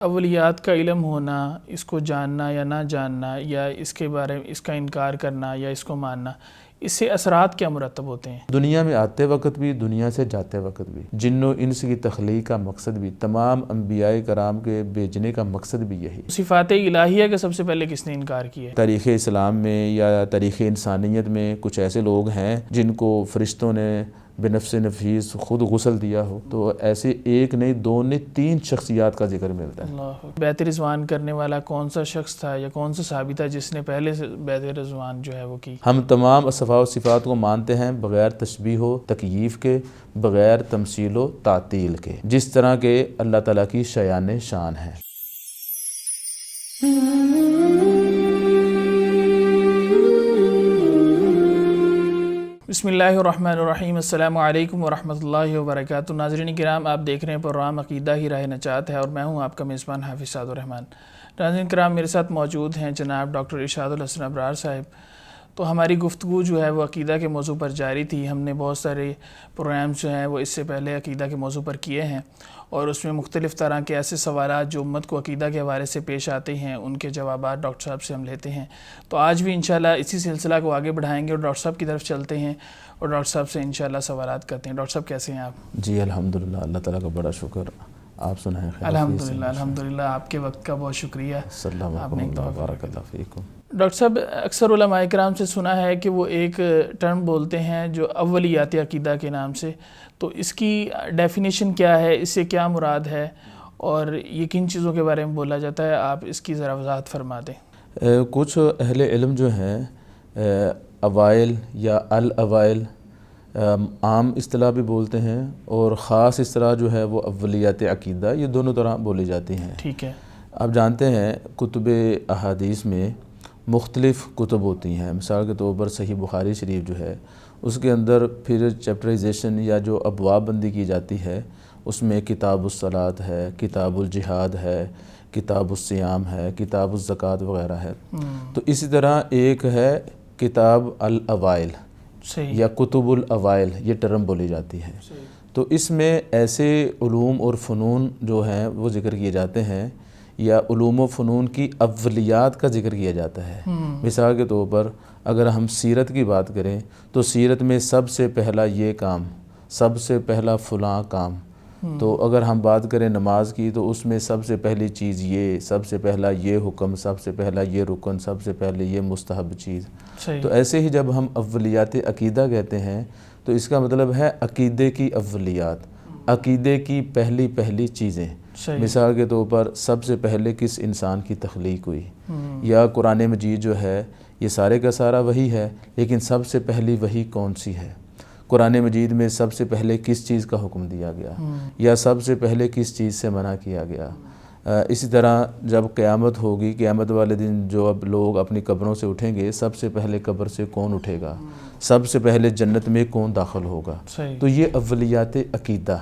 اولیات کا علم ہونا، اس کو جاننا یا نہ جاننا، یا اس کے بارے میں اس کا انکار کرنا یا اس کو ماننا، اس سے اثرات کیا مرتب ہوتے ہیں؟ دنیا میں آتے وقت بھی، دنیا سے جاتے وقت بھی، جن و انس کی تخلیق کا مقصد بھی، تمام انبیاء کرام کے بھیجنے کا مقصد بھی یہی۔ صفات الہیہ کا سب سے پہلے کس نے انکار کیا ہے؟ تاریخ اسلام میں یا تاریخ انسانیت میں کچھ ایسے لوگ ہیں جن کو فرشتوں نے بنفس نفیس خود غسل دیا ہو، تو ایسے ایک نہیں، دو نہیں، 3 شخصیات کا ذکر ملتا ہے۔ اللہ، بیعت رضوان کرنے والا کون سا شخص تھا یا کون سا صحابی تھا جس نے پہلے سے بیعت رضوان جو ہے وہ کی؟ ہم تمام اسماء و صفات کو مانتے ہیں بغیر تشبیہ و تکییف کے، بغیر تمثیل و تعطیل کے، جس طرح کے اللہ تعالیٰ کی شایان شان ہے۔ بسم اللہ الرحمن الرحیم، السلام علیکم ورحمۃ اللہ وبرکاتہ۔ ناظرین کرام، آپ دیکھ رہے ہیں پروگرام عقیدہ ہی راہ نجات ہے اور میں ہوں آپ کا میزبان حافظ سعد الرحمن۔ ناظرین کرام، میرے ساتھ موجود ہیں جناب ڈاکٹر ارشاد الحسن ابرار صاحب۔ تو ہماری گفتگو جو ہے وہ عقیدہ کے موضوع پر جاری تھی۔ ہم نے بہت سارے پروگرامز جو ہیں وہ اس سے پہلے عقیدہ کے موضوع پر کیے ہیں، اور اس میں مختلف طرح کے ایسے سوالات جو امت کو عقیدہ کے حوالے سے پیش آتے ہیں، ان کے جوابات ڈاکٹر صاحب سے ہم لیتے ہیں۔ تو آج بھی انشاءاللہ اسی سلسلہ کو آگے بڑھائیں گے اور ڈاکٹر صاحب کی طرف چلتے ہیں اور ڈاکٹر صاحب سے انشاءاللہ سوالات کرتے ہیں۔ ڈاکٹر صاحب کیسے ہیں آپ؟ جی الحمدللہ، اللہ تعالیٰ کا بڑا شکر۔ آپ سنائیں؟ الحمدللہ آپ کے وقت کا بہت شکریہ۔ آپ نے بارک اللہ فیکم۔ ڈاکٹر صاحب، اکثر علماء کرام سے سنا ہے کہ وہ ایک ٹرم بولتے ہیں جو اولیات عقیدہ کے نام سے، تو اس کی ڈیفینیشن کیا ہے، اس سے کیا مراد ہے، اور یہ کن چیزوں کے بارے میں بولا جاتا ہے؟ آپ اس کی ذرا وضاحت فرما دیں۔ کچھ اہل علم جو ہیں اوائل یا الاوائل عام اصطلاح بھی بولتے ہیں، اور خاص اصطلاح جو ہے وہ اولیات عقیدہ، یہ دونوں طرح بولی جاتی ہیں۔ ٹھیک ہے۔ آپ جانتے ہیں کتب احادیث میں مختلف کتب ہوتی ہیں۔ مثال کے طور پر صحیح بخاری شریف جو ہے، اس کے اندر پھر چیپٹرائزیشن یا جو ابواب بندی کی جاتی ہے، اس میں کتاب الصلاۃ ہے، کتاب الجہاد ہے، کتاب الصیام ہے، کتاب الزکوٰۃ وغیرہ ہے۔ تو اسی طرح ایک ہے کتاب الاوائل یا کتب الاوائل، یہ ٹرم بولی جاتی ہے۔ تو اس میں ایسے علوم اور فنون جو ہیں وہ ذکر کیے جاتے ہیں، یا علوم و فنون کی اولیات کا ذکر کیا جاتا ہے۔ مثال کے طور پر اگر ہم سیرت کی بات کریں تو سیرت میں سب سے پہلا یہ کام، سب سے پہلا فلاں کام۔ تو اگر ہم بات کریں نماز کی تو اس میں سب سے پہلی چیز یہ، سب سے پہلا یہ حکم، سب سے پہلا یہ رکن، سب سے پہلے یہ مستحب چیز۔ تو ایسے ہی جب ہم اولیات عقیدہ کہتے ہیں تو اس کا مطلب ہے عقیدے کی اولیات، عقیدے کی پہلی چیزیں۔ مثال کے طور پر سب سے پہلے کس انسان کی تخلیق ہوئی، یا قرآن مجید جو ہے یہ سارے کا سارا وہی ہے، لیکن سب سے پہلی وہی کون سی ہے؟ قرآن مجید میں سب سے پہلے کس چیز کا حکم دیا گیا، یا سب سے پہلے کس چیز سے منع کیا گیا؟ اسی طرح جب قیامت ہوگی، قیامت والے دن جو اب لوگ اپنی قبروں سے اٹھیں گے، سب سے پہلے قبر سے کون اٹھے گا؟ سب سے پہلے جنت میں کون داخل ہوگا؟ تو یہ اولیات عقیدہ۔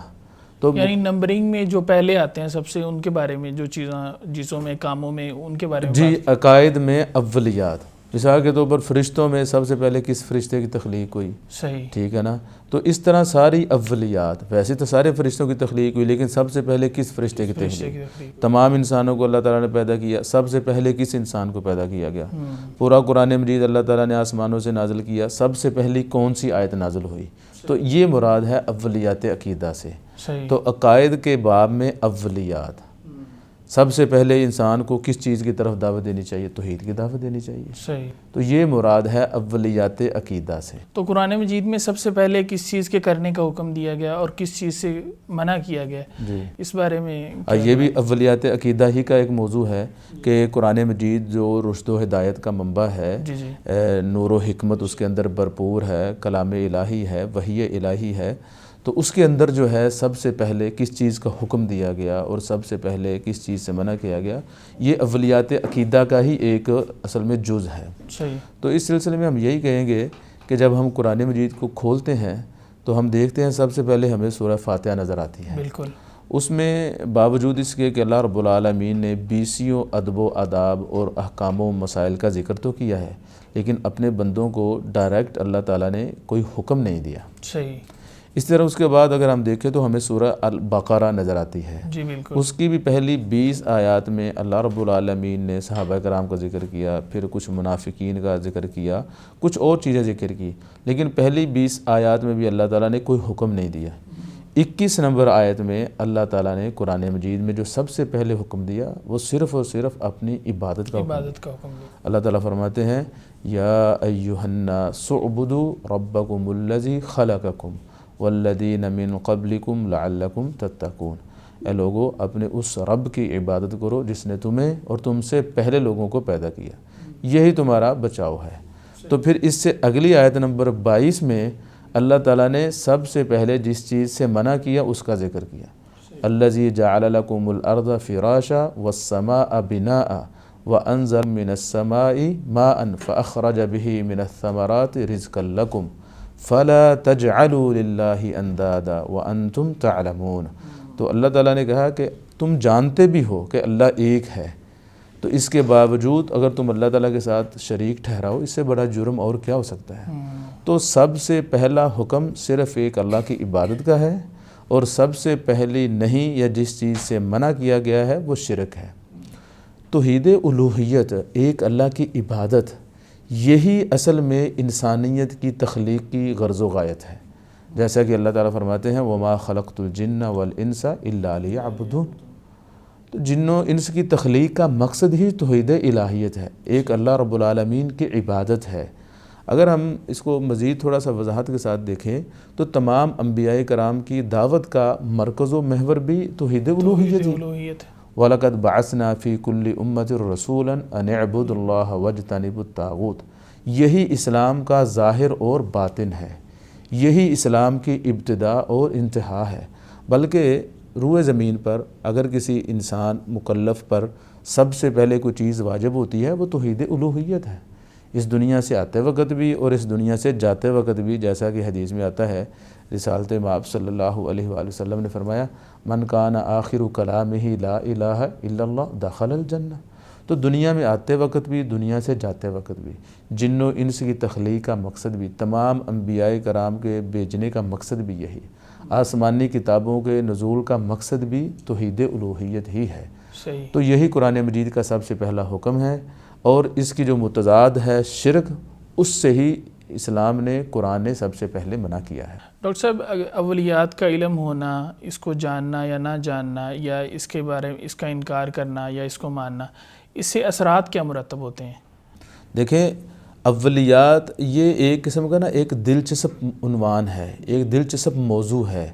تو یعنی نمبرنگ میں جو پہلے آتے ہیں سب سے، ان کے بارے میں جو چیزوں میں، کاموں میں، ان کے بارے میں جی، عقائد میں اولیات۔ مثال کے طور پر فرشتوں میں سب سے پہلے کس فرشتے کی تخلیق ہوئی؟ صحیح، ٹھیک ہے نا؟ تو اس طرح ساری اولیات، ویسے تو سارے فرشتوں کی تخلیق ہوئی، لیکن سب سے پہلے کس فرشتے کی تخلیق؟ تمام انسانوں کو اللہ تعالیٰ نے پیدا کیا، سب سے پہلے کس انسان کو پیدا کیا گیا؟ پورا قرآن مجید اللہ تعالیٰ نے آسمانوں سے نازل کیا، سب سے پہلی کون سی آیت نازل ہوئی؟ تو یہ مراد ہے اولیات عقیدہ سے۔ تو عقائد کے باب میں اولیات، سب سے پہلے انسان کو کس چیز کی طرف دعوت دینی چاہیے؟ توحید کی دعوت دینی چاہیے۔ صحیح۔ تو یہ مراد ہے اولیات عقیدہ سے۔ تو قرآن مجید میں سب سے پہلے کس چیز کے کرنے کا حکم دیا گیا اور کس چیز سے منع کیا گیا؟ جی، اس بارے میں یہ بھی اولیات عقیدہ ہی کا ایک موضوع ہے کہ قرآن مجید جو رشد و ہدایت کا منبع ہے، نور و حکمت اس کے اندر بھرپور ہے، کلام الہی ہے، وحی الہی ہے، تو اس کے اندر جو ہے سب سے پہلے کس چیز کا حکم دیا گیا اور سب سے پہلے کس چیز سے منع کیا گیا، یہ اولیات عقیدہ کا ہی ایک اصل میں جز ہے۔ صحیح۔ تو اس سلسلے میں ہم یہی کہیں گے کہ جب ہم قرآن مجید کو کھولتے ہیں تو ہم دیکھتے ہیں سب سے پہلے ہمیں سورہ فاتحہ نظر آتی ہے۔ بالکل۔ اس میں باوجود اس کے کہ اللہ رب العالمین نے 20 ادب و آداب اور احکام و مسائل کا ذکر تو کیا ہے، لیکن اپنے بندوں کو ڈائریکٹ اللہ تعالیٰ نے کوئی حکم نہیں دیا۔ صحیح۔ اس طرح اس کے بعد اگر ہم دیکھیں تو ہمیں سورہ البقرہ نظر آتی ہے. جی بالکل. اس کی بھی پہلی 20 آیات میں اللہ رب العالمین نے صحابہ کرام کا ذکر کیا، پھر کچھ منافقین کا ذکر کیا، کچھ اور چیزیں ذکر کی، لیکن پہلی 20 آیات میں بھی اللہ تعالیٰ نے کوئی حکم نہیں دیا. 21 نمبر آیت میں اللہ تعالیٰ نے قرآن مجید میں جو سب سے پہلے حکم دیا وہ صرف اور صرف اپنی عبادت کا حکم دیا. اللہ تعالیٰ فرماتے ہیں یا ایھا الناس اعبدوا ربکم الذی خلقکم والذین من قبلکم لعلکم تتقون. اے لوگو اپنے اس رب کی عبادت کرو جس نے تمہیں اور تم سے پہلے لوگوں کو پیدا کیا، یہی تمہارا بچاؤ ہے. تو پھر اس سے اگلی آیت نمبر 22 میں اللہ تعالیٰ نے سب سے پہلے جس چیز سے منع کیا اس کا ذکر کیا. الذی جعل لکم الارض فراشا والسماء بناء وانزل من السماء ماء فاخرج به من الثمرات رزقا لکم فلا تجعلوا للہ اندادا وانتم تعلمون. تو اللہ تعالیٰ نے کہا کہ تم جانتے بھی ہو کہ اللہ ایک ہے، تو اس کے باوجود اگر تم اللہ تعالیٰ کے ساتھ شریک ٹھہراؤ، اس سے بڑا جرم اور کیا ہو سکتا ہے. تو سب سے پہلا حکم صرف ایک اللہ کی عبادت کا ہے، اور سب سے پہلی نہیں یا جس چیز سے منع کیا گیا ہے وہ شرک ہے. توحید الوہیت، ایک اللہ کی عبادت، یہی اصل میں انسانیت کی تخلیق کی غرض و غایت ہے. جیسا کہ اللہ تعالیٰ فرماتے ہیں وَمَا خَلَقْتُ الْجِنَّ وَالْإِنسَ إِلَّا لِيَعْبُدُونَ. تو جن و انس کی تخلیق کا مقصد ہی توحید الہیت ہے، ایک اللہ رب العالمین کی عبادت ہے. اگر ہم اس کو مزید تھوڑا سا وضاحت کے ساتھ دیکھیں تو تمام انبیاء کرام کی دعوت کا مرکز و محور بھی توحید الوہیت ہے. وَلَقَدْ بَعَثْنَا فِي كُلِّ أُمَّةٍ رَسُولًا أَنِ اعْبُدُوا اللَّهَ وَاجْتَنِبُوا الطَّاغُوتَ. یہی اسلام کا ظاہر اور باطن ہے، یہی اسلام کی ابتدا اور انتہا ہے. بلکہ روئے زمین پر اگر کسی انسان مکلف پر سب سے پہلے کوئی چیز واجب ہوتی ہے وہ توحید الوہیت ہے. اس دنیا سے آتے وقت بھی اور اس دنیا سے جاتے وقت بھی، جیسا کہ حدیث میں آتا ہے، رسالت مآب صلی اللہ علیہ وآلہ وسلم نے فرمایا من کان آخر کلامہ لا الہ الا اللہ دخل الجنہ. تو دنیا میں آتے وقت بھی، دنیا سے جاتے وقت بھی، جن و انس کی تخلیق کا مقصد بھی، تمام انبیاء کرام کے بھیجنے کا مقصد بھی یہی، آسمانی کتابوں کے نزول کا مقصد بھی توحید الوہیت ہی ہے. تو یہی قرآن مجید کا سب سے پہلا حکم ہے، اور اس کی جو متضاد ہے شرک، اس سے ہی اسلام نے، قرآن نے سب سے پہلے منع کیا ہے. ڈاکٹر صاحب، اولیات کا علم ہونا، اس کو جاننا یا نہ جاننا، یا اس کے بارے میں اس کا انکار کرنا یا اس کو ماننا، اس سے اثرات کیا مرتب ہوتے ہیں؟ دیکھیں، اولیات یہ ایک قسم کا ایک دلچسپ عنوان ہے، ایک دلچسپ موضوع ہے.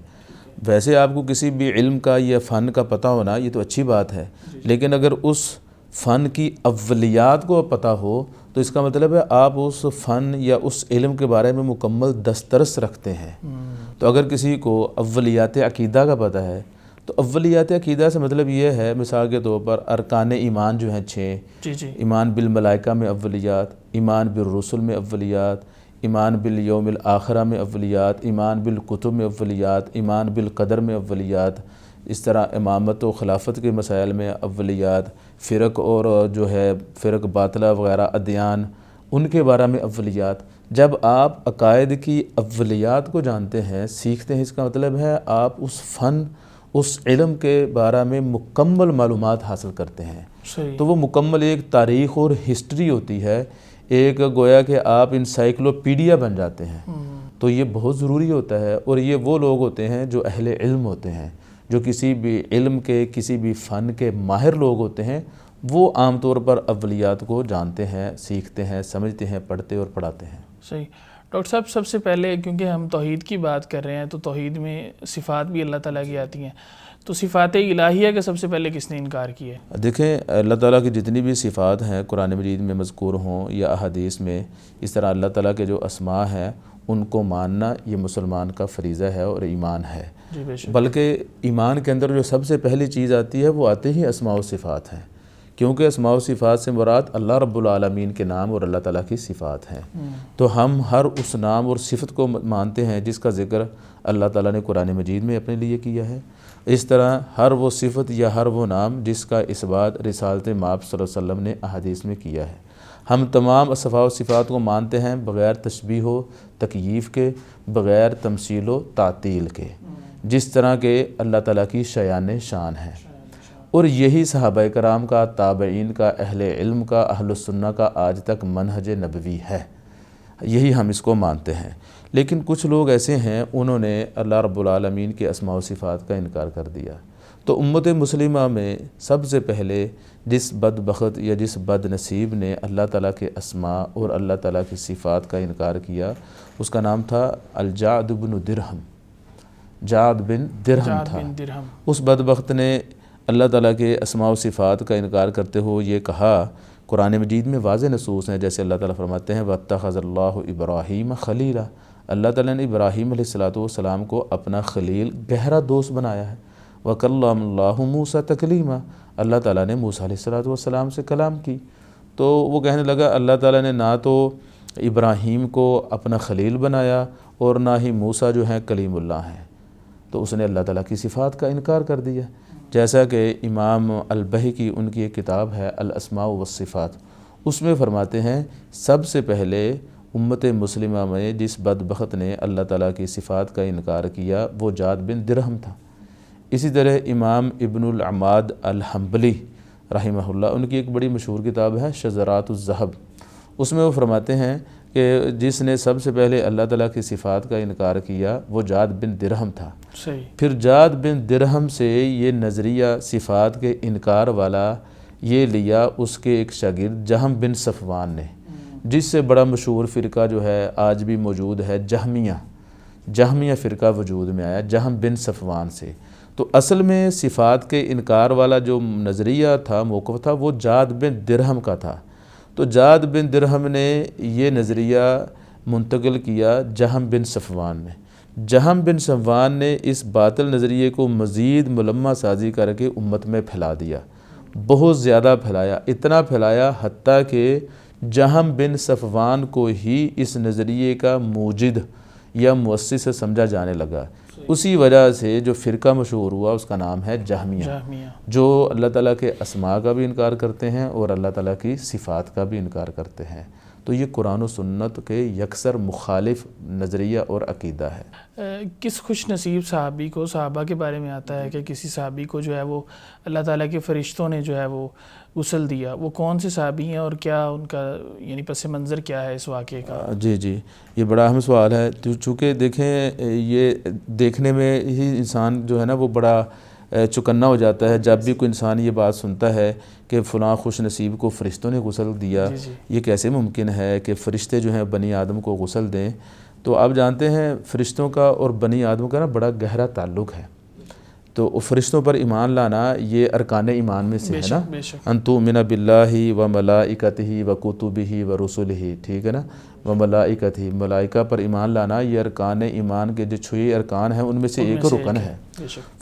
ویسے آپ کو کسی بھی علم کا یا فن کا پتہ ہونا یہ تو اچھی بات ہے، لیکن اگر اس فن کی اولیات کو پتہ ہو تو اس کا مطلب ہے آپ اس فن یا اس علم کے بارے میں مکمل دسترس رکھتے ہیں. تو اگر کسی کو اولیات عقیدہ کا پتہ ہے تو اولیات عقیدہ سے مطلب یہ ہے، مثال کے طور پر ارکان ایمان جو ہیں 6، ایمان بالملائکہ میں اولیات، ایمان بالرسل میں اولیات، ایمان بالیوم الآخرہ میں اولیات، ایمان بالکتب میں اولیات، ایمان بالقدر میں اولیات، اس طرح امامت و خلافت کے مسائل میں اولیات، فرق اور جو ہے فرق باطلہ وغیرہ ادیان، ان کے بارے میں اولیات. جب آپ عقائد کی اولیات کو جانتے ہیں، سیکھتے ہیں، اس کا مطلب ہے آپ اس فن، اس علم کے بارے میں مکمل معلومات حاصل کرتے ہیں. تو وہ مکمل ایک تاریخ اور ہسٹری ہوتی ہے، ایک گویا کہ آپ انسائیکلوپیڈیا بن جاتے ہیں. تو یہ بہت ضروری ہوتا ہے، اور یہ وہ لوگ ہوتے ہیں جو اہل علم ہوتے ہیں، جو کسی بھی علم کے، کسی بھی فن کے ماہر لوگ ہوتے ہیں، وہ عام طور پر اولیات کو جانتے ہیں، سیکھتے ہیں، سمجھتے ہیں، پڑھتے اور پڑھاتے ہیں. صحیح. ڈاکٹر صاحب، سب سے پہلے کیونکہ ہم توحید کی بات کر رہے ہیں تو توحید میں صفات بھی اللہ تعالیٰ کی آتی ہیں، تو صفات الہیہ کا سب سے پہلے کس نے انکار کیا ہے؟ دیکھیں، اللہ تعالیٰ کی جتنی بھی صفات ہیں قرآن مجید میں مذکور ہوں یا احادیث میں، اس طرح اللہ تعالیٰ کے جو اسماء ہیں ان کو ماننا یہ مسلمان کا فریضہ ہے اور ایمان ہے. بلکہ ایمان کے اندر جو سب سے پہلی چیز آتی ہے وہ آتے ہی اسماء و صفات ہیں، کیونکہ اسماء و صفات سے مراد اللہ رب العالمین کے نام اور اللہ تعالیٰ کی صفات ہیں. تو ہم ہر اس نام اور صفت کو مانتے ہیں جس کا ذکر اللہ تعالیٰ نے قرآن مجید میں اپنے لیے کیا ہے. اس طرح ہر وہ صفت یا ہر وہ نام جس کا اثبات رسالت مآب صلی اللہ علیہ وسلم نے احادیث میں کیا ہے. ہم تمام اسماء و صفات کو مانتے ہیں بغیر تشبیہ و تکییف کے، بغیر تمثیل و تعطیل کے، جس طرح کہ اللہ تعالیٰ کی شایان شان ہے۔ اور یہی صحابہ کرام کا، تابعین کا، اہل علم کا، اہل السنہ کا آج تک منہج نبوی ہے، یہی ہم اس کو مانتے ہیں۔ لیکن کچھ لوگ ایسے ہیں، انہوں نے اللہ رب العالمین کے اسماء و صفات کا انکار کر دیا۔ تو امت مسلمہ میں سب سے پہلے جس بدبخت یا جس بد نصیب نے اللہ تعالیٰ کے اسماء اور اللہ تعالیٰ کی صفات کا انکار کیا، اس کا نام تھا الجعد بن درہم۔ جعد بن درہم تھا۔ اس بدبخت نے اللہ تعالیٰ کے اسماء و صفات کا انکار کرتے ہوئے یہ کہا، قرآن مجید میں واضح نصوص ہیں، جیسے اللہ تعالیٰ فرماتے ہیں وَاتَّخَذَ اللَّهُ إِبْرَاهِيمَ خَلِيلًا، اللہ تعالیٰ نے ابراہیم علیہ السلام کو اپنا خلیل، گہرا دوست بنایا ہے۔ وَكَلَّمَ اللَّهُ مُوسَىٰ تَكْلِيمًا، اللہ تعالیٰ نے موسیٰ علیہ السلام سے کلام کی۔ تو وہ کہنے لگا اللہ تعالیٰ نے نہ تو ابراہیم کو اپنا خلیل بنایا اور نہ ہی موسیٰ جو ہیں کلیم اللہ ہیں، تو اس نے اللہ تعالیٰ کی صفات کا انکار کر دیا۔ جیسا کہ امام البیہقی، ان کی ایک کتاب ہے الاسماء والصفات، اس میں فرماتے ہیں سب سے پہلے امت مسلمہ میں جس بدبخت نے اللہ تعالیٰ کی صفات کا انکار کیا وہ جعد بن درہم تھا۔ اسی طرح امام ابن العماد الحنبلی رحمہ اللہ، ان کی ایک بڑی مشہور کتاب ہے شذرات الذہب، اس میں وہ فرماتے ہیں کہ جس نے سب سے پہلے اللہ تعالیٰ کی صفات کا انکار کیا وہ جعد بن درہم تھا۔ پھر جعد بن درہم سے یہ نظریہ صفات کے انکار والا یہ لیا اس کے ایک شاگرد جہم بن صفوان نے، جس سے بڑا مشہور فرقہ جو ہے آج بھی موجود ہے، جہمیہ فرقہ وجود میں آیا جہم بن صفوان سے۔ تو اصل میں صفات کے انکار والا جو نظریہ تھا، موقف تھا، وہ جعد بن درہم کا تھا۔ تو جعد بن درہم نے یہ نظریہ منتقل کیا جہم بن صفوان میں۔ جہم بن صفوان نے اس باطل نظریے کو مزید ملمع سازی کر کے امت میں پھیلا دیا، بہت زیادہ پھیلایا، اتنا پھیلایا حتیٰ کہ جہم بن صفوان کو ہی اس نظریے کا موجد یا مؤسس سمجھا جانے لگا۔ اسی وجہ سے جو فرقہ مشہور ہوا اس کا نام ہے جہمیہ، جو اللہ تعالیٰ کے اسماء کا بھی انکار کرتے ہیں اور اللہ تعالیٰ کی صفات کا بھی انکار کرتے ہیں۔ تو یہ قرآن و سنت کے یکسر مخالف نظریہ اور عقیدہ ہے۔ کس خوش نصیب صحابی کو، صحابہ کے بارے میں آتا ہے کہ کسی صحابی کو جو ہے وہ اللہ تعالیٰ کے فرشتوں نے جو ہے وہ غسل دیا، وہ کون سے صحابی ہیں اور کیا ان کا یعنی پس منظر کیا ہے اس واقعے کا؟ جی، یہ بڑا اہم سوال ہے، چونکہ دیکھیں یہ دیکھنے میں ہی انسان جو ہے نا وہ بڑا چکنا ہو جاتا ہے جب بھی کوئی انسان یہ بات سنتا ہے کہ فلاں خوش نصیب کو فرشتوں نے غسل دیا۔ یہ کیسے ممکن ہے کہ فرشتے جو ہیں بنی آدم کو غسل دیں؟ تو آپ جانتے ہیں فرشتوں کا اور بنی آدم کا نا بڑا گہرا تعلق ہے۔ تو فرشتوں پر ایمان لانا یہ ارکان ایمان میں سے ہے نا، ان تؤمن باللہ و ملائکتہ و کتبہ و رسلہ، ٹھیک ہے نا، و ملائکتہ، ملائکہ پر ایمان لانا یہ ارکان ایمان کے جو 6 ارکان ہیں ان میں سے ایک رکن ہے۔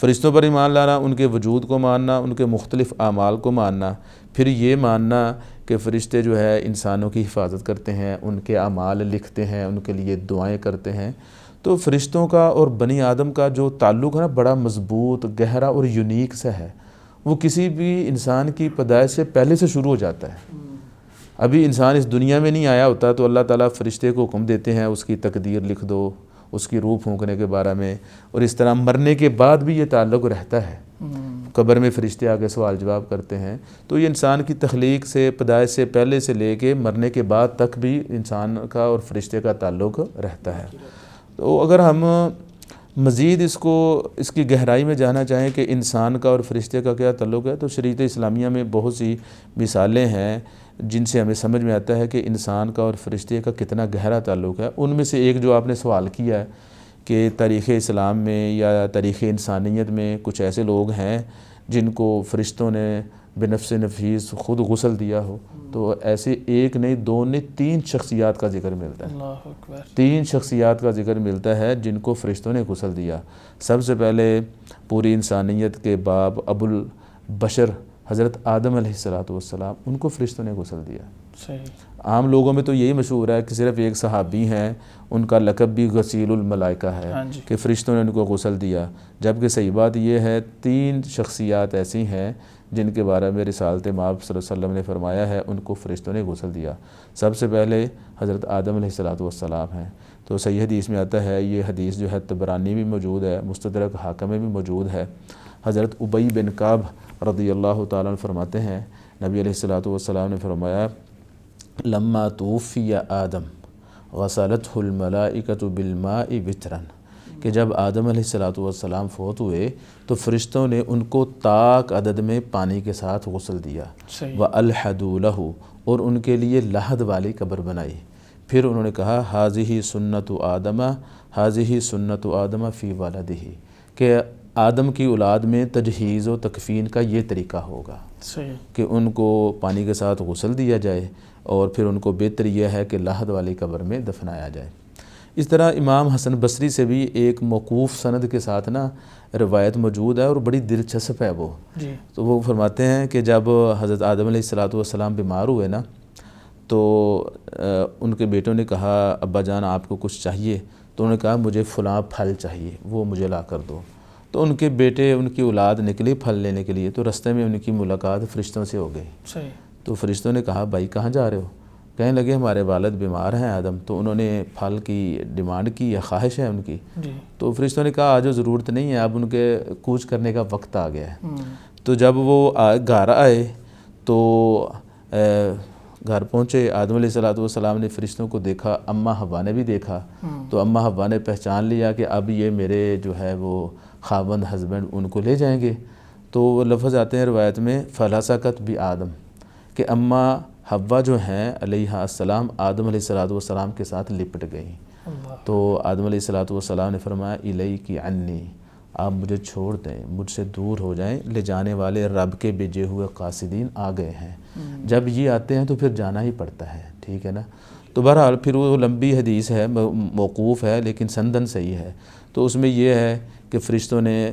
فرشتوں پر ایمان لانا، ان کے وجود کو ماننا، ان کے مختلف اعمال کو ماننا، پھر یہ ماننا کہ فرشتے جو ہے انسانوں کی حفاظت کرتے ہیں، ان کے اعمال لکھتے ہیں، ان کے لیے دعائیں کرتے ہیں۔ تو فرشتوں کا اور بنی آدم کا جو تعلق ہے نا بڑا مضبوط، گہرا اور یونیک سا ہے، وہ کسی بھی انسان کی پیدائش سے پہلے سے شروع ہو جاتا ہے۔ ابھی انسان اس دنیا میں نہیں آیا ہوتا تو اللہ تعالیٰ فرشتے کو حکم دیتے ہیں اس کی تقدیر لکھ دو، اس کی روح پھونکنے کے بارے میں، اور اس طرح مرنے کے بعد بھی یہ تعلق رہتا ہے۔ قبر میں فرشتے آ کے سوال جواب کرتے ہیں۔ تو یہ انسان کی تخلیق سے، پیدائش سے پہلے سے لے کے مرنے کے بعد تک بھی انسان کا اور فرشتے کا تعلق رہتا ہے۔ تو اگر ہم مزید اس کی گہرائی میں جانا چاہیں کہ انسان کا اور فرشتے کا کیا تعلق ہے، تو شریعت اسلامیہ میں بہت سی مثالیں ہیں جن سے ہمیں سمجھ میں آتا ہے کہ انسان کا اور فرشتے کا کتنا گہرا تعلق ہے۔ ان میں سے ایک جو آپ نے سوال کیا ہے کہ تاریخ اسلام میں یا تاریخ انسانیت میں کچھ ایسے لوگ ہیں جن کو فرشتوں نے بنفس نفیس خود غسل دیا ہو، تو ایسے ایک نہیں، 2 نہیں، 3 شخصیات کا ذکر ملتا ہے۔ اللہ اکبر۔ 3 شخصیات کا ذکر ملتا ہے جن کو فرشتوں نے غسل دیا۔ سب سے پہلے پوری انسانیت کے باپ ابو البشر حضرت آدم علیہ السلام، ان کو فرشتوں نے غسل دیا۔ عام لوگوں میں تو یہی مشہور ہے کہ صرف ایک صحابی ہیں، ان کا لقب بھی غسیل الملائکہ ہے کہ فرشتوں نے ان کو غسل دیا، جبکہ صحیح بات یہ ہے 3 شخصیات ایسی ہیں جن کے بارے میں رسالت مآب صلی اللہ علیہ وسلم نے فرمایا ہے ان کو فرشتوں نے غسل دیا۔ سب سے پہلے حضرت آدم علیہ السلام ہیں۔ تو صحیح حدیث میں آتا ہے، یہ حدیث جو ہے طبرانی بھی موجود ہے، مستدرک حاکم میں بھی موجود ہے۔ حضرت ابی بن کعب رضی اللہ تعالیٰ عنہ فرماتے ہیں نبی علیہ السلام نے فرمایا لما توفی آدم غسلتہ الملائکۃ بالماء وترا، کہ جب آدم علیہ السلام فوت ہوئے تو فرشتوں نے ان کو طاق عدد میں پانی کے ساتھ غسل دیا، وَأَلْحَدُوا لَهُ، اور ان کے لیے لحد والی قبر بنائی۔ پھر انہوں نے کہا حاذہ سنت آدم، حاذہ سنت آدم فی ولدہ، کہ آدم کی اولاد میں تجہیز و تکفین کا یہ طریقہ ہوگا کہ ان کو پانی کے ساتھ غسل دیا جائے اور پھر ان کو بہتر یہ ہے کہ لحد والی قبر میں دفنایا جائے۔ اس طرح امام حسن بصری سے بھی ایک موقوف سند کے ساتھ نا روایت موجود ہے اور بڑی دلچسپ ہے وہ۔ تو وہ فرماتے ہیں کہ جب حضرت آدم علیہ السلام بیمار ہوئے نا تو ان کے بیٹوں نے کہا ابا جان آپ کو کچھ چاہیے؟ تو انہوں نے کہا مجھے فلاں پھل چاہیے، وہ مجھے لا کر دو۔ تو ان کے بیٹے، ان کی اولاد نکلی پھل لینے کے لیے، تو رستے میں ان کی ملاقات فرشتوں سے ہو گئی۔ تو فرشتوں نے کہا بھائی کہاں جا رہے ہو؟ کہنے لگے ہمارے والد بیمار ہیں آدم، تو انہوں نے پھل کی ڈیمانڈ کی یا خواہش ہے ان کی۔ تو فرشتوں نے کہا آج ضرورت نہیں ہے، اب ان کے کوچ کرنے کا وقت آ گیا ہے۔ تو جب وہ گھر آئے تو گھر پہنچے، آدم علیہ السلام نے فرشتوں کو دیکھا، اماں حوا نے بھی دیکھا، تو اماں حوا نے پہچان لیا کہ اب یہ میرے جو ہے وہ خاوند ہسبینڈ ان کو لے جائیں گے۔ تو وہ لفظ آتے ہیں روایت میں فلسکت بھی آدم، کہ اماں حوا جو ہیں علیہ السلام آدم علیہ السلام کے ساتھ لپٹ گئیں۔ تو آدم علیہ السلام نے فرمایا الیک عنی، آپ مجھے چھوڑ دیں، مجھ سے دور ہو جائیں، لے جانے والے رب کے بھیجے ہوئے قاصدین آ گئے ہیں۔ جب یہ آتے ہیں تو پھر جانا ہی پڑتا ہے، ٹھیک ہے نا۔ تو بہرحال پھر وہ لمبی حدیث ہے، موقوف ہے لیکن سندن صحیح ہے۔ تو اس میں یہ ہے کہ فرشتوں نے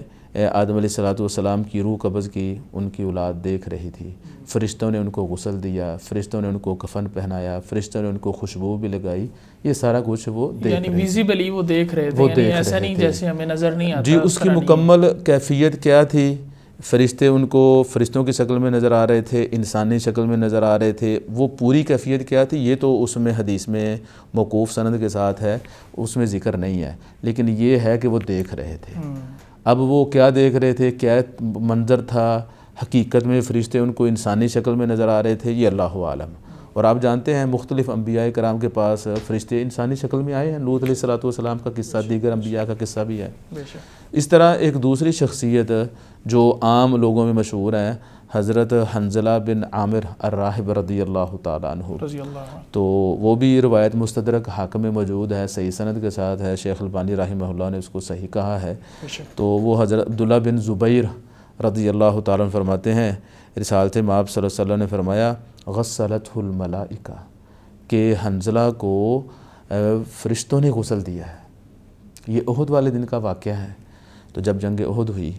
آدم علیہ السلام کی روح قبض کی، ان کی اولاد دیکھ رہی تھی، فرشتوں نے ان کو غسل دیا، فرشتوں نے ان کو کفن پہنایا، فرشتوں نے ان کو خوشبو بھی لگائی، یہ سارا کچھ وہ دیکھ رہے تھے، یعنی ویزیبلی وہ دیکھ رہے تھے، یعنی ایسا نہیں جیسے ہمیں نظر نہیں آتا۔ جی اس کی مکمل کیفیت کیا تھی؟ فرشتے ان کو فرشتوں کی شکل میں نظر آ رہے تھے، انسانی شکل میں نظر آ رہے تھے، وہ پوری کیفیت کیا تھی یہ تو اس میں حدیث میں موقوف سند کے ساتھ ہے، اس میں ذکر نہیں ہے، لیکن یہ ہے کہ وہ دیکھ رہے تھے۔ اب وہ کیا دیکھ رہے تھے، کیا منظر تھا، حقیقت میں فرشتے ان کو انسانی شکل میں نظر آ رہے تھے، یہ اللہ عالم۔ اور آپ جانتے ہیں مختلف انبیاء کرام کے پاس فرشتے انسانی شکل میں آئے ہیں، لوط علیہ السلام کا قصہ، دیگر انبیاء کا قصہ بھی ہے۔ اس طرح ایک دوسری شخصیت جو عام لوگوں میں مشہور ہے، حضرت حنظلہ بن عامر الراہب رضی اللہ تعالیٰ عنہ، تو وہ بھی روایت مستدرک حاکم میں موجود ہے، صحیح سند کے ساتھ ہے، شیخ البانی رحمہ اللہ نے اس کو صحیح کہا ہے۔ تو وہ حضرت عبداللہ بن زبیر رضی اللہ تعالیٰ عنہ فرماتے ہیں رسالت مآب صلی اللہ علیہ وسلم نے فرمایا غسلتہ الملائکہ، کہ حنظلہ کو فرشتوں نے غسل دیا ہے۔ یہ احد والے دن کا واقعہ ہے۔ تو جب جنگ احد ہوئی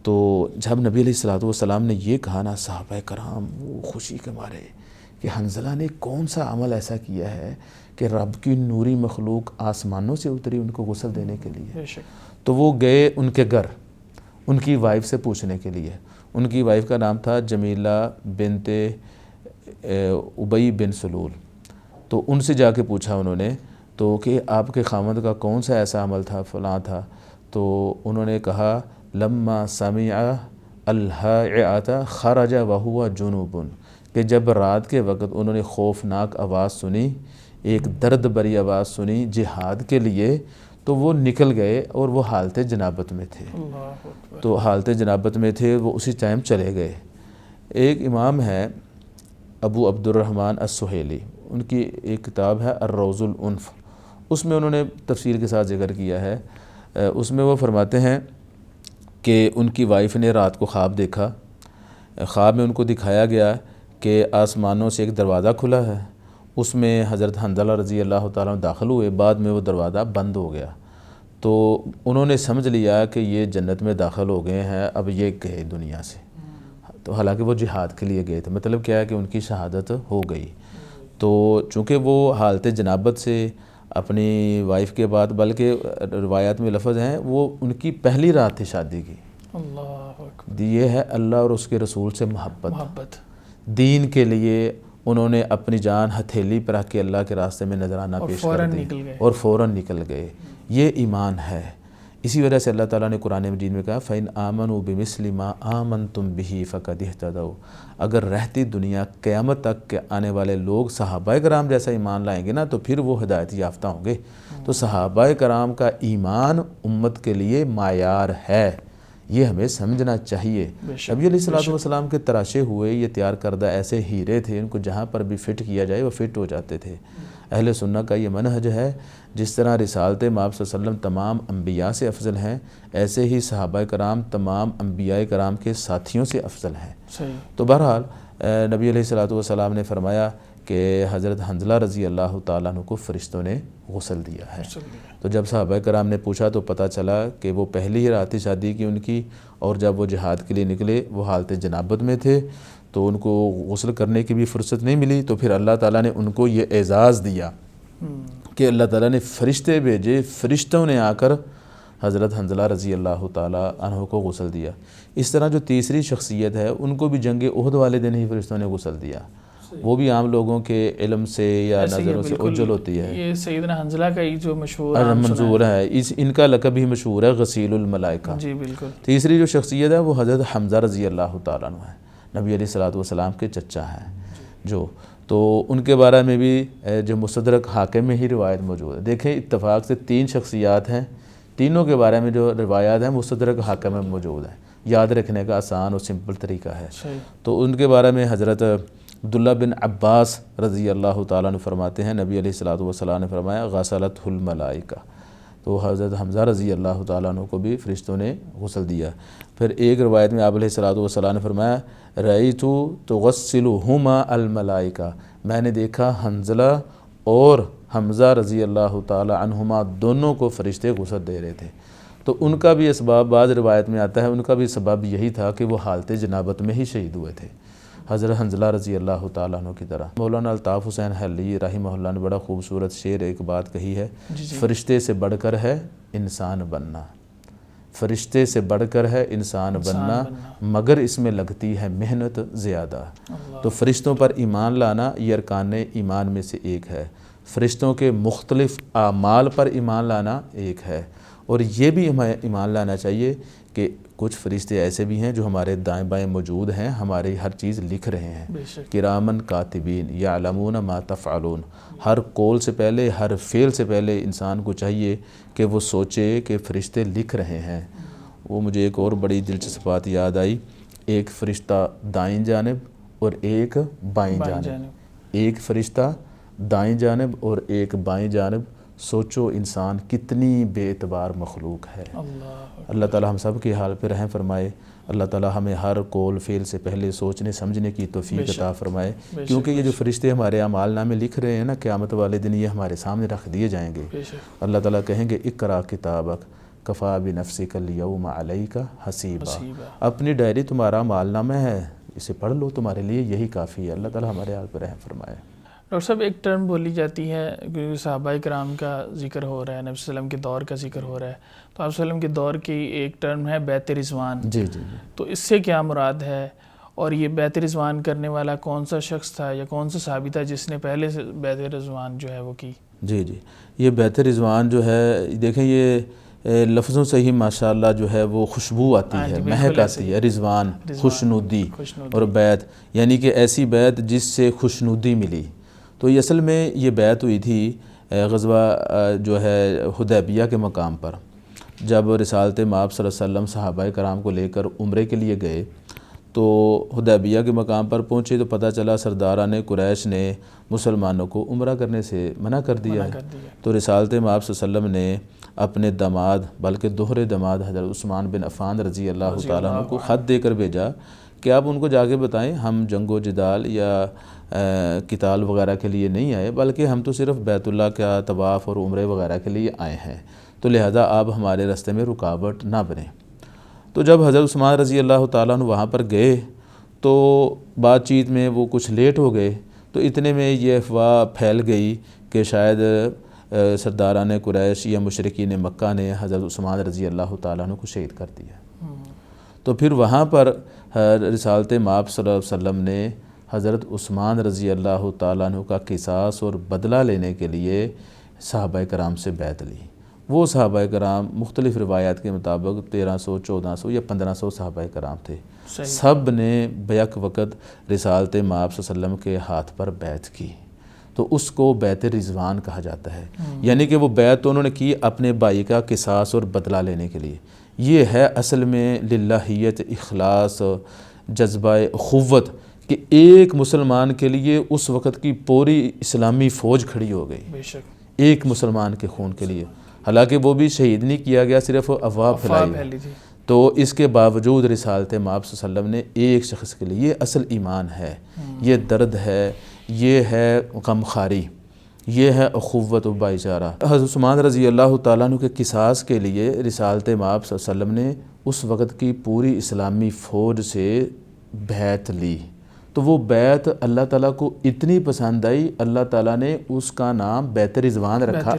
تو جب نبی علیہ السلام نے یہ کہا نا، صحابہ کرام وہ خوشی کے مارے کہ حنظلہ نے کون سا عمل ایسا کیا ہے کہ رب کی نوری مخلوق آسمانوں سے اتری ان کو غسل دینے کے لیے۔ تو وہ گئے ان کے گھر ان کی وائف سے پوچھنے کے لیے۔ ان کی وائف کا نام تھا جمیلہ بنت ابی بن سلول۔ تو ان سے جا کے پوچھا انہوں نے تو کہ آپ کے خاوند کا کون سا ایسا عمل تھا، فلاں تھا۔ تو انہوں نے کہا لما سمع الہاعۃ خرج وہو جنوب، کہ جب رات کے وقت انہوں نے خوفناک آواز سنی، ایک درد بری آواز سنی جہاد کے لیے، تو وہ نکل گئے اور وہ حالت جنابت میں تھے۔ تو حالت جنابت میں تھے، وہ اسی ٹائم چلے گئے۔ ایک امام ہے ابو عبد الرحمن السہیلی، ان کی ایک کتاب ہے الروض العنف، اس میں انہوں نے تفصیل کے ساتھ ذکر کیا ہے۔ اس میں وہ فرماتے ہیں کہ ان کی وائف نے رات کو خواب دیکھا، خواب میں ان کو دکھایا گیا کہ آسمانوں سے ایک دروازہ کھلا ہے، اس میں حضرت حنظلہ رضی اللہ تعالیٰ عنہ داخل ہوئے، بعد میں وہ دروازہ بند ہو گیا۔ تو انہوں نے سمجھ لیا کہ یہ جنت میں داخل ہو گئے ہیں، اب یہ گئے دنیا سے۔ تو حالانکہ وہ جہاد کے لیے گئے تھے، مطلب کیا ہے کہ ان کی شہادت ہو گئی۔ تو چونکہ وہ حالت جنابت سے اپنی وائف کے بعد، بلکہ روایات میں لفظ ہیں وہ ان کی پہلی رات تھی شادی کی، اللہ اکبر، یہ ہے اللہ اور اس کے رسول سے محبت، دین کے لیے انہوں نے اپنی جان ہتھیلی پر رکھ کے اللہ کے راستے میں نذرانہ اور پیش فوراً کر دی نکل گئے، اور فوراً نکل گئے. یہ ایمان ہے. اسی وجہ سے اللہ تعالیٰ نے قرآن مجید میں کہا فَإِنْ آمَنُوا بِمِثْلِ مَا آمَنْتُمْ بِهِ فَقَدِ اهْتَدَوْا. اگر رہتی دنیا قیامت تک کے آنے والے لوگ صحابہ کرام جیسا ایمان لائیں گے نا تو پھر وہ ہدایت یافتہ ہوں گے. تو صحابہ کرام کا ایمان امت کے لیے معیار ہے، یہ ہمیں سمجھنا چاہیے. نبی علیہ الصلوۃ والسلام کے تراشے ہوئے یہ تیار کردہ ایسے ہیرے تھے، ان کو جہاں پر بھی فٹ کیا جائے وہ فٹ ہو جاتے تھے. اہل سنت کا یہ منہج ہے، جس طرح رسالت مآب صلی اللہ علیہ وسلم تمام انبیاء سے افضل ہیں، ایسے ہی صحابہ کرام تمام انبیاء کرام کے ساتھیوں سے افضل ہیں. تو بہرحال نبی علیہ الصلوۃ والسلام نے فرمایا کہ حضرت حنظلہ رضی اللہ تعالیٰ عنہ کو فرشتوں نے غسل دیا ہے. تو جب صحابہ کرام نے پوچھا تو پتہ چلا کہ وہ پہلی ہی رات شادی کی ان کی، اور جب وہ جہاد کے لیے نکلے وہ حالت جنابت میں تھے، تو ان کو غسل کرنے کی بھی فرصت نہیں ملی. تو پھر اللہ تعالیٰ نے ان کو یہ اعزاز دیا کہ اللہ تعالیٰ نے فرشتے بھیجے، فرشتوں نے آ کر حضرت حنظلہ رضی اللہ تعالیٰ عنہ کو غسل دیا. اس طرح جو تیسری شخصیت ہے ان کو بھی جنگ احد والے دن ہی فرشتوں نے غسل دیا. وہ بھی عام لوگوں کے علم سے یا نظروں سے اجل ہوتی ہے. یہ سیدنا حنظلہ کا ہی جو مشہور منظور ہے، ان کا لقب ہی مشہور ہے غسیل الملائکہ. جی بالکل. تیسری جو شخصیت ہے وہ حضرت حمزہ رضی اللہ تعالیٰ عنہ ہے، نبی علیہ الصلوۃ والسلام کے چچا ہیں جو. تو ان کے بارے میں بھی جو مستدرک حاکم میں ہی روایت موجود ہے. دیکھیں اتفاق سے 3 شخصیات ہیں، تینوں کے بارے میں جو روایات ہیں مستدرک حاکم میں موجود ہیں. یاد رکھنے کا آسان اور سمپل طریقہ ہے. تو ان کے بارے میں حضرت عبداللہ بن عباس رضی اللہ تعالیٰ عنہ فرماتے ہیں نبی علیہ الصلوۃ والسلام نے فرمایا غسلتہ الملائکہ. تو حضرت حمزہ رضی اللہ تعالیٰ عنہ کو بھی فرشتوں نے غسل دیا. پھر ایک روایت میں آپ علیہ الصلوۃ والسلام نے فرمایا رأیت تغسلہما الملائکہ، میں نے دیکھا حنظلہ اور حمزہ رضی اللہ تعالیٰ عنہما دونوں کو فرشتے غسل دے رہے تھے. تو ان کا بھی اسباب بعض روایت میں آتا ہے، ان کا بھی سبب یہی تھا کہ وہ حالت جنابت میں ہی شہید ہوئے تھے، حضرت حنظلہ رضی اللہ تعالیٰ عنہ کی طرح. مولانا الطاف حسین حلی رحمہ اللہ نے بڑا خوبصورت شعر ایک بات کہی ہے، فرشتے سے بڑھ کر ہے انسان بننا، فرشتے سے بڑھ کر ہے انسان بننا، مگر اس میں لگتی ہے محنت زیادہ. تو فرشتوں پر ایمان لانا یہ ارکان ایمان میں سے ایک ہے. فرشتوں کے مختلف اعمال پر ایمان لانا ایک ہے. اور یہ بھی ہمیں ایمان لانا چاہیے کہ کچھ فرشتے ایسے بھی ہیں جو ہمارے دائیں بائیں موجود ہیں، ہماری ہر چیز لکھ رہے ہیں. کرامن کاتبین یعلمون ما تفعلون. ہر قول سے پہلے، ہر فعل سے پہلے انسان کو چاہیے کہ وہ سوچے کہ فرشتے لکھ رہے ہیں. وہ مجھے ایک اور بڑی دلچسپ بات یاد آئی، ایک فرشتہ دائیں جانب اور ایک بائیں جانب. ایک فرشتہ دائیں جانب اور ایک بائیں جانب. سوچو انسان کتنی بے اعتبار مخلوق ہے. اللہ تعالی ہم سب کے حال پہ رحم فرمائے. اللہ تعالی ہمیں ہر قول فعل سے پہلے سوچنے سمجھنے کی توفیق عطا فرمائے، کیونکہ یہ جو فرشتے ہمارے اعمال نامے لکھ رہے ہیں نا، قیامت والے دن یہ ہمارے سامنے رکھ دیے جائیں گے. اللہ تعالیٰ کہیں گے اقرا کتابک کفا بنفسک اليوم علیک حسیبا. اپنی ڈائری تمہارا اعمال نامہ ہے، اسے پڑھ لو، تمہارے لیے یہی کافی ہے. اللہ تعالیٰ ہمارے حال پہ رحم فرمائے. ڈاکٹر صاحب ایک ٹرم بولی جاتی ہے کہ صحابہ کرام کا ذکر ہو رہا ہے، نبی صلی اللہ علیہ وسلم کے دور کا ذکر ہو رہا ہے، تو آپ صلی اللہ علیہ وسلم کے دور کی ایک ٹرم ہے بیعت رضوان. جی جی. تو اس سے کیا مراد ہے، اور یہ بیعت رضوان کرنے والا کون سا شخص تھا یا کون سا صحابی تھا جس نے پہلے سے بیعت رضوان جو ہے وہ کی؟ جی جی. یہ بیعت رضوان جو ہے، دیکھیں یہ لفظوں سے ہی ماشاءاللہ جو ہے وہ خوشبو آتی ہے، مہک آتی ہے. رضوان خوشنودی، اور بیعت یعنی کہ ایسی بیعت جس سے خوشنودی ملی. تو یہ اصل میں یہ بیعت ہوئی تھی غزوہ جو ہے حدیبیہ کے مقام پر، جب رسالت مآب صلی اللہ علیہ وسلم صحابہ کرام کو لے کر عمرے کے لیے گئے. تو حدیبیہ کے مقام پر پہنچے تو پتہ چلا سرداران قریش نے مسلمانوں کو عمرہ کرنے سے منع کر دیا ہے. تو رسالت مآب صلی اللہ علیہ وسلم نے اپنے داماد، بلکہ دوہرے داماد حضرت عثمان بن عفان رضی اللہ تعالیٰ عنہ کو خط دے کر بھیجا کہ آپ ان کو جا کے بتائیں ہم جنگ و جدال یا قتال وغیرہ کے لیے نہیں آئے، بلکہ ہم تو صرف بیت اللہ کا طواف اور عمرے وغیرہ کے لیے آئے ہیں، تو لہذا آپ ہمارے راستے میں رکاوٹ نہ بنیں. تو جب حضرت عثمان رضی اللہ تعالیٰ عنہ وہاں پر گئے تو بات چیت میں وہ کچھ لیٹ ہو گئے. تو اتنے میں یہ افواہ پھیل گئی کہ شاید سرداران قریش یا مشرکین مکہ نے حضرت عثمان رضی اللہ تعالیٰ عنہ کو شہید کر دیا. تو پھر وہاں پر رسالت مآب صلی اللہ علیہ وسلم نے حضرت عثمان رضی اللہ تعالیٰ عنہ کا قصاص اور بدلہ لینے کے لیے صحابہ کرام سے بیعت لی۔ وہ صحابہ کرام مختلف روایات کے مطابق 1300 1400 یا 1500 صحابہ کرام تھے، سب نے بیک وقت رسالت مآب صلی اللہ علیہ وسلم کے ہاتھ پر بیعت کی، تو اس کو بیعت رضوان کہا جاتا ہے۔ یعنی کہ وہ بیعت تو انہوں نے کی اپنے بھائی کا قصاص اور بدلہ لینے کے لیے۔ یہ ہے اصل میں للہیت، اخلاص، جذبہ اخوت، کہ ایک مسلمان کے لیے اس وقت کی پوری اسلامی فوج کھڑی ہو گئی، بے شک ایک مسلمان کے خون کے لیے، حالانکہ وہ بھی شہید نہیں کیا گیا، صرف افواہ پھیلائی تھی۔ تو اس کے باوجود رسالت مآب صلی اللہ علیہ وسلم نے ایک شخص کے لیے، یہ اصل ایمان ہے، یہ درد ہے، یہ ہے غمخواری، یہ ہے اخوت و بھائی چارہ۔ حضرت عثمان رضی اللہ تعالیٰ عنہ کے قصاص کے لیے رسالت مآب صلی اللہ علیہ وسلم نے اس وقت کی پوری اسلامی فوج سے بیعت لی، تو وہ بیعت اللہ تعالیٰ کو اتنی پسند آئی، اللہ تعالیٰ نے اس کا نام بیعت رضوان رکھا۔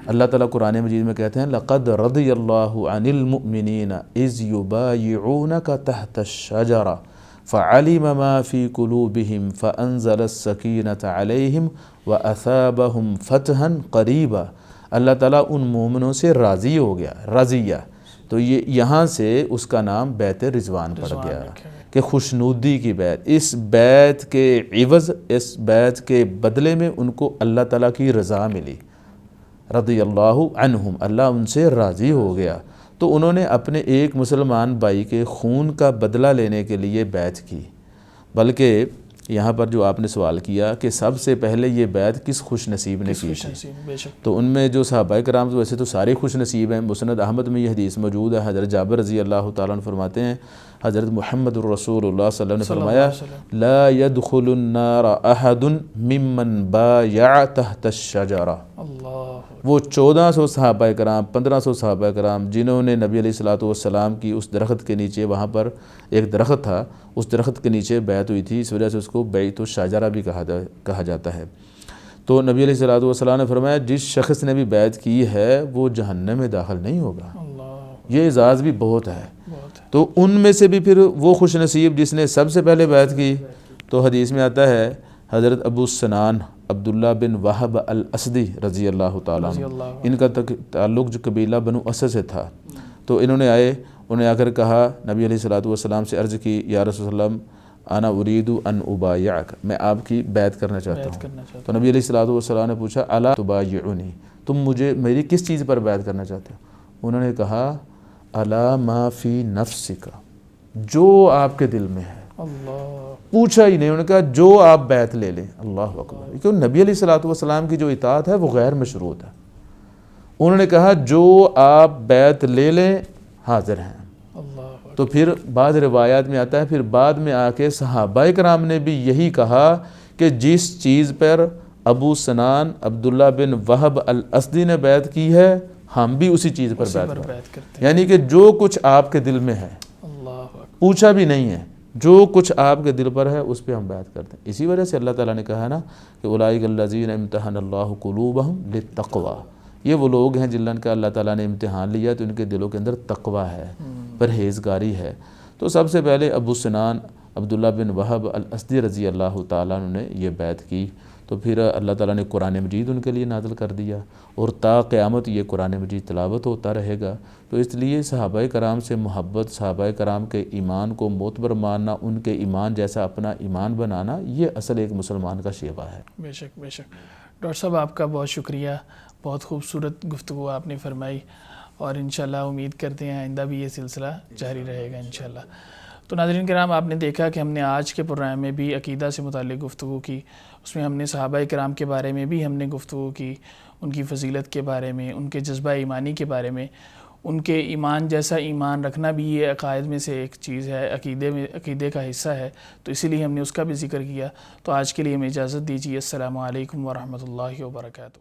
اللہ تعالیٰ قرآن مجید میں کہتے ہیں لَقَدْ رَضِيَ اللَّهُ عَنِ الْمُؤْمِنِينَ إِذْ يُبَايِعُونَكَ تَحْتَ الشَّجَرَةِ فَعَلِمَ مَا فِي قُلُوبِهِمْ فَأَنزَلَ السَّكِينَةَ عَلَيْهِمْ وَأَثَابَهُمْ فَتْحًا قَرِيبًا۔ اللہ تعالیٰ ان مومنوں سے راضی ہو گیا، رضیہ، تو یہ یہاں سے اس کا نام بیعت رضوان پڑ گیا کہ خوشنودی کی بیعت۔ اس بیعت کے عوض، اس بیعت کے بدلے میں ان کو اللہ تعالیٰ کی رضا ملی، رضی اللہ عنہم، اللہ ان سے راضی ہو گیا۔ تو انہوں نے اپنے ایک مسلمان بھائی کے خون کا بدلہ لینے کے لیے بیعت کی۔ بلکہ یہاں پر جو آپ نے سوال کیا کہ سب سے پہلے یہ بیعت کس خوش نصیب نے کی تھی، تو ان میں جو صحابہ کرام تو ویسے تو سارے خوش نصیب ہیں۔ مسند احمد میں یہ حدیث موجود ہے، حضرت جابر رضی اللہ تعالیٰ عنہ فرماتے ہیں حضرت محمد الرسول اللہ صلی اللہ علیہ وسلم نے فرمایا لا يدخل النار احد ممن بايع تحت الشجرہ۔ وہ 1400 صحابہ کرام، 1500 صحابہ کرام جنہوں نے نبی علیہ الصلوۃ والسلام کی اس درخت کے نیچے، وہاں پر ایک درخت تھا، اس درخت کے نیچے بیعت ہوئی تھی، اس وجہ سے اس کو بیعت الشجرہ بھی کہا جاتا ہے۔ تو نبی علیہ الصلوۃ والسلام نے فرمایا جس شخص نے بھی بیعت کی ہے وہ جہنم میں داخل نہیں ہوگا۔ یہ اعزاز بھی بہت ہے۔ تو ان میں سے بھی پھر وہ خوش نصیب جس نے سب سے پہلے بیعت کی، تو حدیث میں آتا ہے حضرت ابو سنان عبداللہ بن وہب الاسدی رضی اللہ تعالیٰ عنہ، ان کا تعلق جو قبیلہ بنو اسد سے تھا، تو انہوں نے آ کر کہا، نبی علیہ الصلوۃ والسلام سے عرض کی یا رسول اللہ انا ارید ان ابایعک، میں آپ کی بیعت کرنا چاہتا ہوں۔ تو نبی علیہ الصلوۃ والسلام نے پوچھا الا تبایعنی، تم مجھے میری کس چیز پر بیعت کرنا چاہتے ہو؟ انہوں نے کہا الا ما فی نفسک، جو آپ کے دل میں ہے۔ پوچھا ہی نہیں، انہوں نے کہا جو آپ بیعت لے لیں۔ اللہ اکبر، کیوں نبی علیہ الصلوۃ والسلام کی جو اطاعت ہے وہ غیر مشروط ہے۔ انہوں نے کہا جو آپ بیعت لے لیں حاضر ہیں۔ تو پھر بعض روایات میں آتا ہے پھر بعد میں آ کے صحابہ کرام نے بھی یہی کہا کہ جس چیز پر ابو سنان عبداللہ بن وہب الاسدی نے بیعت کی ہے ہم بھی اسی چیز پر بیعت کرتے ہیں، یعنی کہ جو کچھ آپ کے دل میں ہے، پوچھا بھی نہیں ہے، جو کچھ آپ کے دل پر ہے اس پہ ہم بیعت کرتے ہیں۔ اسی وجہ سے اللہ تعالیٰ نے کہا نا کہ اولئک الذین امتحن اللہ قلوبہم للتقوی، یہ وہ لوگ ہیں جن کا اللہ تعالیٰ نے امتحان لیا تو ان کے دلوں کے اندر تقوی ہے، پرہیزگاری ہے۔ تو سب سے پہلے ابو سنان عبداللہ بن وہب الاسدی رضی اللہ تعالیٰ عنہ نے یہ بیعت کی، تو پھر اللہ تعالیٰ نے قرآن مجید ان کے لیے نازل کر دیا، اور تا قیامت یہ قرآن مجید تلاوت ہوتا رہے گا۔ تو اس لیے صحابہ کرام سے محبت، صحابہ کرام کے ایمان کو معتبر ماننا، ان کے ایمان جیسا اپنا ایمان بنانا، یہ اصل ایک مسلمان کا شیوا ہے۔ بے شک بے شک۔ ڈاکٹر صاحب آپ کا بہت شکریہ، بہت خوبصورت گفتگو آپ نے فرمائی، اور انشاءاللہ امید کرتے ہیں آئندہ بھی یہ سلسلہ جاری رہے گا انشاءاللہ۔ تو ناظرین کرام، آپ نے دیکھا کہ ہم نے آج کے پروگرام میں بھی عقیدہ سے متعلق گفتگو کی، اس میں ہم نے صحابہ کرام کے بارے میں بھی ہم نے گفتگو کی، ان کی فضیلت کے بارے میں، ان کے جذبہ ایمانی کے بارے میں، ان کے ایمان جیسا ایمان رکھنا بھی یہ عقائد میں سے ایک چیز ہے، عقیدے کا حصہ ہے، تو اسی لیے ہم نے اس کا بھی ذکر کیا۔ تو آج کے لیے ہمیں اجازت دیجیے، السلام علیکم ورحمۃ اللہ وبرکاتہ۔